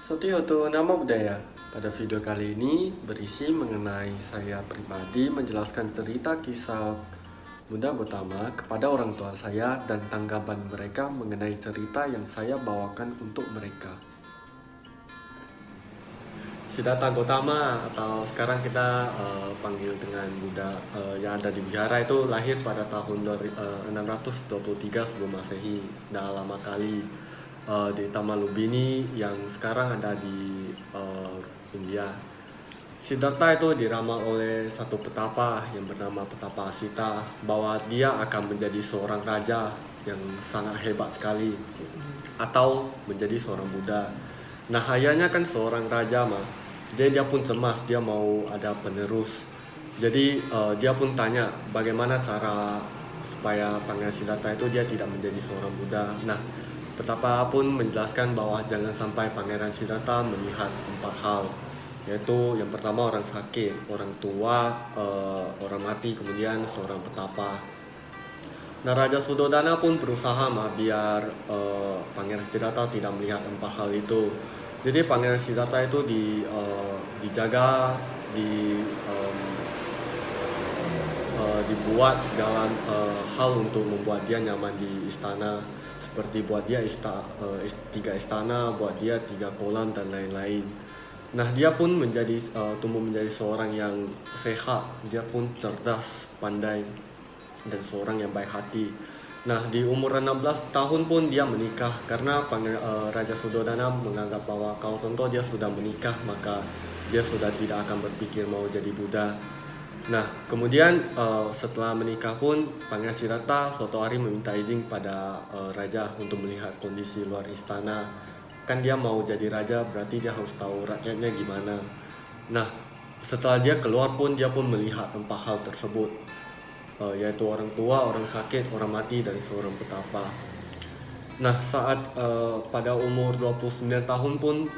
Sotihoto Nama Budaya. Pada video kali ini berisi mengenai saya pribadi menjelaskan cerita kisah Buddha Gautama kepada orang tua saya dan tanggapan mereka mengenai cerita yang saya bawakan untuk mereka. Siddhartha Gautama atau sekarang kita panggil dengan Buddha yang ada di Vihara itu lahir pada tahun 623 sebelum Masehi. Dah lama kali di Taman Lumbini yang sekarang ada di India. Siddhartha itu diramal oleh satu petapa yang bernama Petapa Asita bahwa dia akan menjadi seorang raja yang sangat hebat sekali atau menjadi seorang Buddha. Nah, ayahnya kan seorang raja mah. Jadi dia pun cemas, dia mau ada penerus. Jadi dia pun tanya bagaimana cara supaya Pangeran Siddhartha itu dia tidak menjadi seorang Buddha. Nah, Petapa pun menjelaskan bahwa jangan sampai Pangeran Siddhartha melihat 4 hal, yaitu yang pertama orang sakit, orang tua, orang mati, kemudian seorang petapa. Nah, Raja Suddhodana pun berusaha biar Pangeran Siddhartha tidak melihat 4 hal itu. Jadi Pangeran Siddhartha itu dijaga, dibuat segala hal untuk membuat dia nyaman di istana, seperti buat dia 3 istana, buat dia 3 kolam dan lain-lain. Nah, dia pun tumbuh menjadi seorang yang sehat, dia pun cerdas, pandai, dan seorang yang baik hati. Nah, di umur 16 tahun pun dia menikah karena Raja Suddhodana menganggap bahwa kalau contoh dia sudah menikah maka dia sudah tidak akan berpikir mau jadi Buddha. Nah, kemudian setelah menikah pun Pangeran Siddhartha suatu hari meminta izin pada raja untuk melihat kondisi luar istana. Kan dia mau jadi raja berarti dia harus tahu rakyatnya gimana. Nah, setelah dia keluar pun dia pun melihat 4 hal tersebut, yaitu orang tua, orang sakit, orang mati, dan seorang petapa. Nah, saat pada umur 29 tahun pun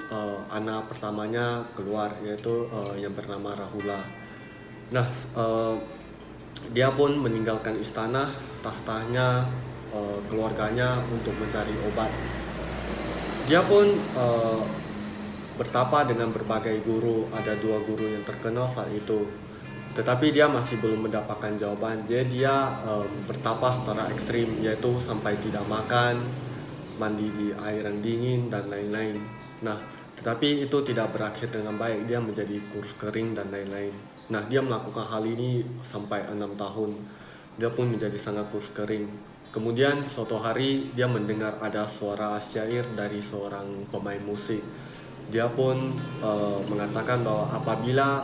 anak pertamanya keluar, yaitu yang bernama Rahula. Nah, dia pun meninggalkan istana, tahtanya, keluarganya untuk mencari obat. Dia pun bertapa dengan berbagai guru, ada 2 guru yang terkenal saat itu. Tetapi dia masih belum mendapatkan jawaban. Jadi dia bertapa secara ekstrim, yaitu sampai tidak makan, mandi di air yang dingin, dan lain-lain. Nah, tetapi itu tidak berakhir dengan baik. Dia menjadi kurus kering dan lain-lain. Nah, dia melakukan hal ini sampai 6 tahun. Dia pun menjadi sangat kurus kering. Kemudian suatu hari dia mendengar ada suara syair dari seorang pemain musik. Dia pun mengatakan bahwa apabila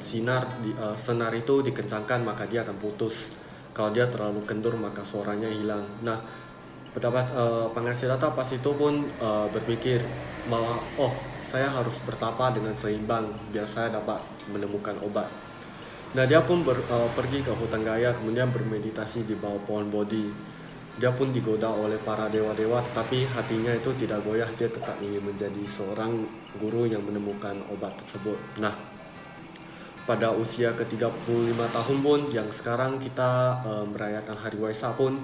senar itu dikencangkan maka dia akan putus. Kalau dia terlalu kendur maka suaranya hilang. Nah, Pangeran Siddhartha pas itu pun berpikir bahwa saya harus bertapa dengan seimbang biar saya dapat menemukan obat. Nah, dia pun pergi ke hutan Gaya, kemudian bermeditasi di bawah pohon Bodhi. Dia pun digoda oleh para dewa-dewa, tapi hatinya itu tidak goyah. Dia tetap ingin menjadi seorang guru yang menemukan obat tersebut. Nah, pada usia ke-35 tahun pun, yang sekarang kita merayakan Hari Waisak pun,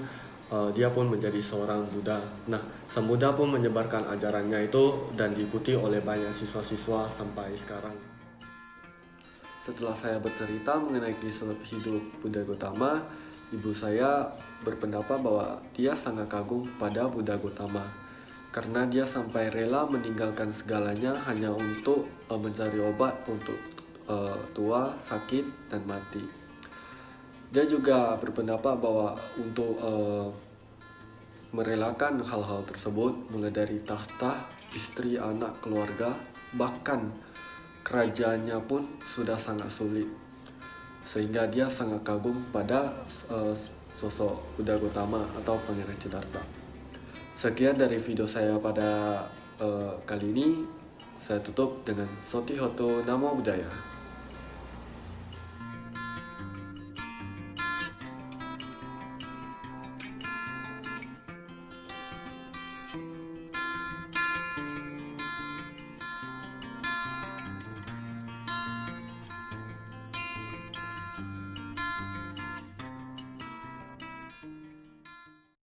dia pun menjadi seorang Buddha. Nah, sang Buddha pun menyebarkan ajarannya itu dan diikuti oleh banyak siswa-siswa sampai sekarang. Setelah saya bercerita mengenai kisah hidup Buddha Gautama, ibu saya berpendapat bahwa dia sangat kagum pada Buddha Gautama karena dia sampai rela meninggalkan segalanya hanya untuk mencari obat untuk tua, sakit, dan mati. Dia juga berpendapat bahwa untuk merelakan hal-hal tersebut, mulai dari tahta, istri, anak, keluarga, bahkan kerajaannya pun sudah sangat sulit, sehingga dia sangat kagum pada sosok Buddha Gautama atau Pangeran Siddhartha. Sekian dari video saya pada kali ini. Saya tutup dengan Sotihoto Namo Buddhaya.